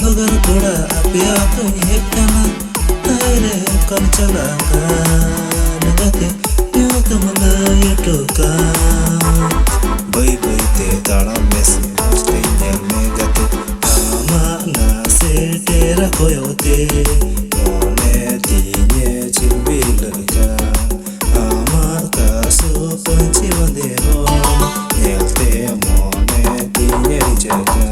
भगर थोड़ा अपिया तो ये कना तारे कम चला नगते न्यू तो मला ये टोका बई बई ते ताड़ा में से मुझे न्याल में गते आमा ना से तेरा कोयोते मोने तीने चिल्बी लड़का आमा का सो पंची बंदे हो न्यालते मोने तीने जगह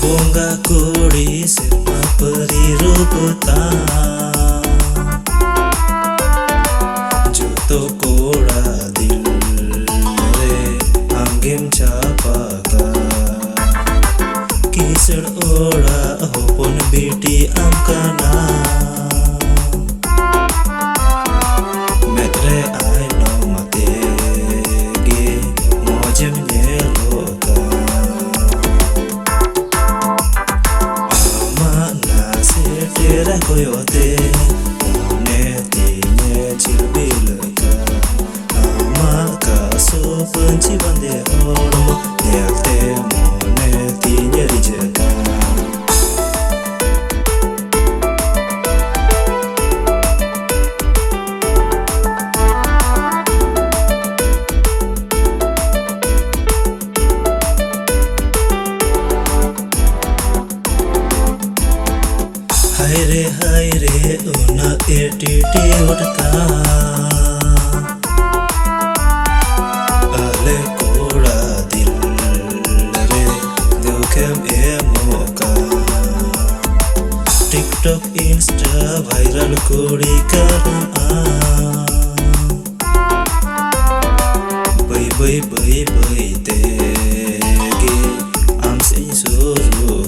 Bonga kuri serma peri rupta joto koda dil re angem chapaka kisar oda hopon biti amkana metre I know mate ge mojem neloka तेरा कोयोते मोने तीने चिल्बी लड़का आमा का सो पंची बंदे ओड़म न्यालते मोने तीने रिजका हाय रे उना एटीट्यूड था आले कोड़ा दिल रे दुखेम ए मौका टिकटॉक इंस्टा वायरल कोड़ी करना बई बई बई बई ते गे आम से सुरू